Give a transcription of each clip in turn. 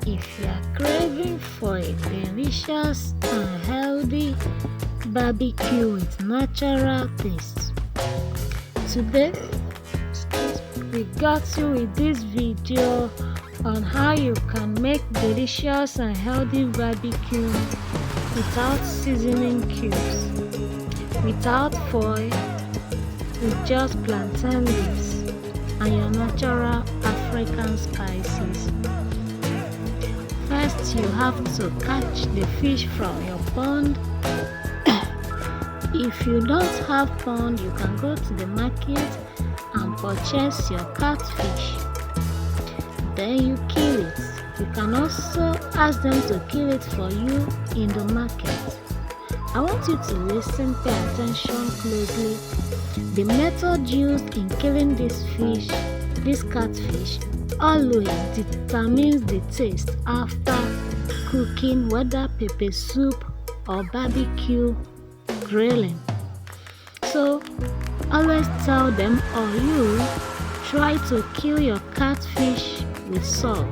If you are craving for a delicious and healthy barbecue with natural taste, today we got you with this video on how you can make delicious and healthy barbecue without seasoning cubes, without foil, with just plantain leaves and your natural African spices. First, you have to catch the fish from your pond. If you don't have pond, you can go to the market and purchase your catfish. Then you kill it. You can also ask them to kill it for you in the market. I want you to listen, pay attention closely. The method used in killing this catfish, always determines the taste after cooking, whether pepper soup or barbecue grilling. So always tell them, or you try to kill your catfish with salt.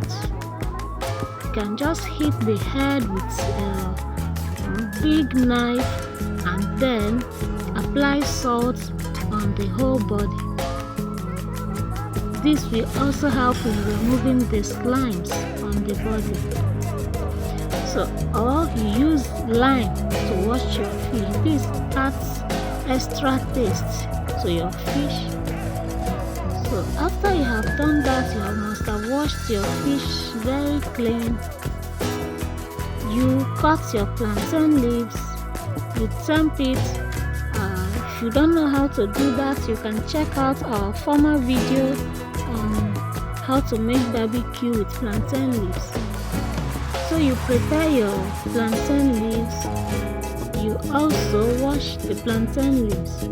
You can just hit the head with a big knife and then apply salt on the whole body. This will also help in removing the slimes on the body. So, or you use lime to wash your fish. This adds extra taste to your fish. So after you have done that, you must have washed your fish very clean. You cut your plantain leaves, you temp it. If you don't know how to do that, you can check out our former video on how to make barbecue with plantain leaves. So you prepare your plantain leaves. You also wash the plantain leaves.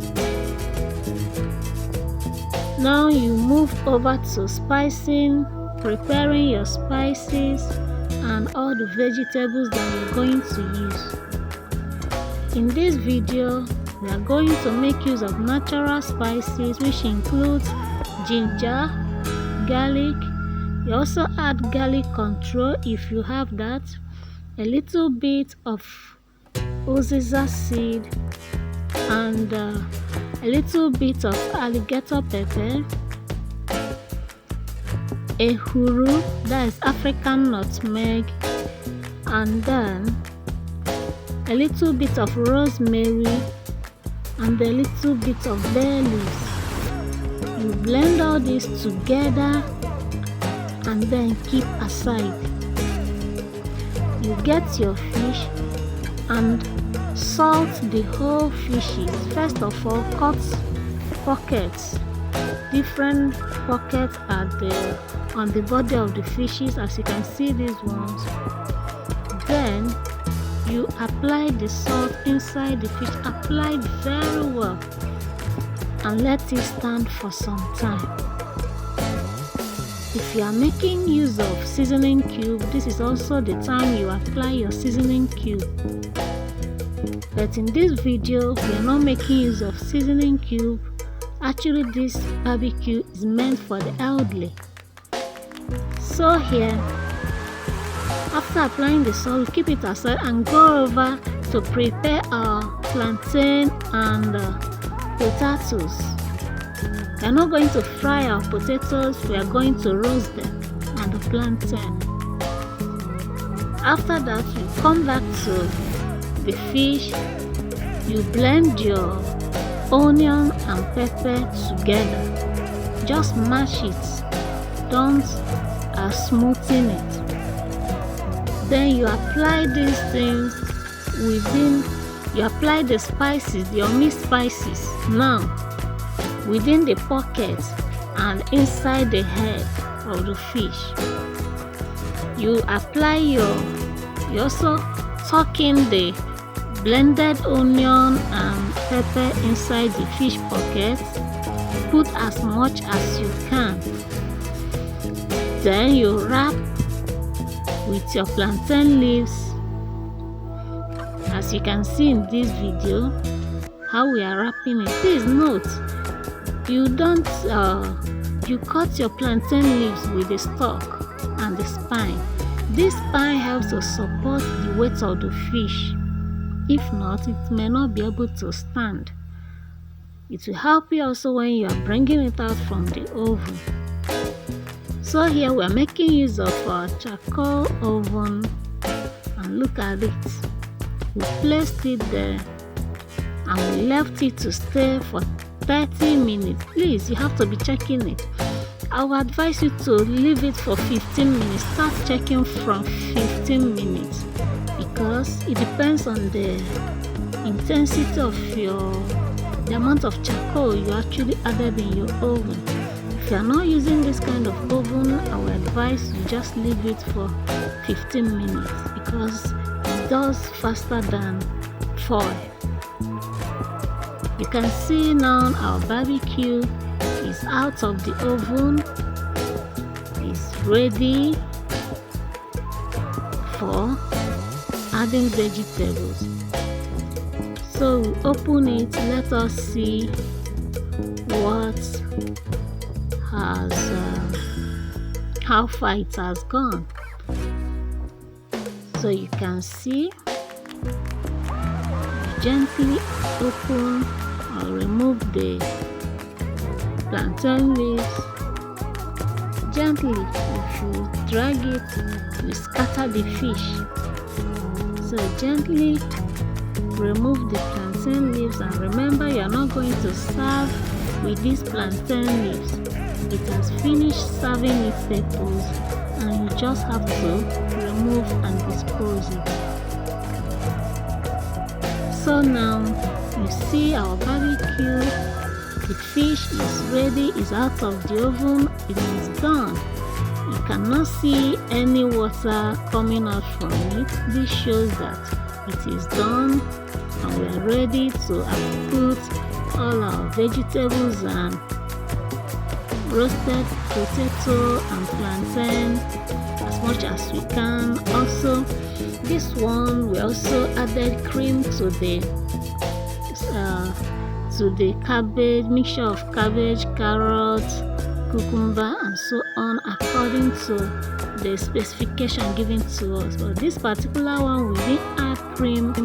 Now you move over to spicing, preparing your spices and all the vegetables that you're going to use. In this video, we are going to make use of natural spices, which includes ginger, garlic. You also add garlic control if you have that, a little bit of uziza seed, and a little bit of alligator pepper, a huru, that is African nutmeg, and then a little bit of rosemary and a little bit of bay leaves. You blend all this together and then keep aside. You get your fish and salt the whole fishes. First of all, cut pockets, different pockets on the body of the fishes, as you can see these ones. Then you apply the salt inside the fish. Apply it very well and let it stand for some time. If you are making use of seasoning cube, this is also the time you apply your seasoning cube. But in this video, we are not making use of seasoning cube. Actually, this barbecue is meant for the elderly. So here, after applying the salt, we keep it aside and go over to prepare our plantain and potatoes. We are not going to fry our potatoes, we are going to roast them and the plantain. After that, you come back to the fish. You blend your onion and pepper together. Just mash it, don't smoothen it. Then you apply these things you apply the spices, your mixed spices, now within the pocket and inside the head of the fish. You apply you also tuck in the blended onion and pepper inside the fish pocket. Put as much as you can. Then you wrap with your plantain leaves. As you can see in this video, how we are wrapping it. Please note, you cut your plantain leaves with the stalk and the spine. This pan helps to support the weight of the fish. If not, it may not be able to stand. It will help you also when you are bringing it out from the oven. So here we are making use of our charcoal oven, and look at it. We placed it there and we left it to stay for 30 minutes. Please, you have to be checking it. I would advise you to leave it for 15 minutes. Start checking from 15 minutes because it depends on the intensity of the amount of charcoal you actually added in your oven. If you are not using this kind of oven, I would advise you just leave it for 15 minutes because it does faster than foil. You can see now our barbecue is out of the oven. It's ready for adding vegetables. So we open it. Let us see how far it has gone. So you can see, gently open or remove the plantain leaves. Gently, if you drag it, you scatter the fish. So gently remove the plantain leaves, and remember, you are not going to serve with these plantain leaves. It has finished serving its purpose, and you just have to remove and dispose it. So now you see our barbecue. The fish is ready, is out of the oven, it is done. You cannot see any water coming out from it. This shows that it is done, and we are ready to put all our vegetables and roasted potato and plantain as much as we can. Also, this one we also added cream to the cabbage, mixture of cabbage, carrots, cucumber, and so on, according to the specification given to us. But this particular one, we didn't add cream.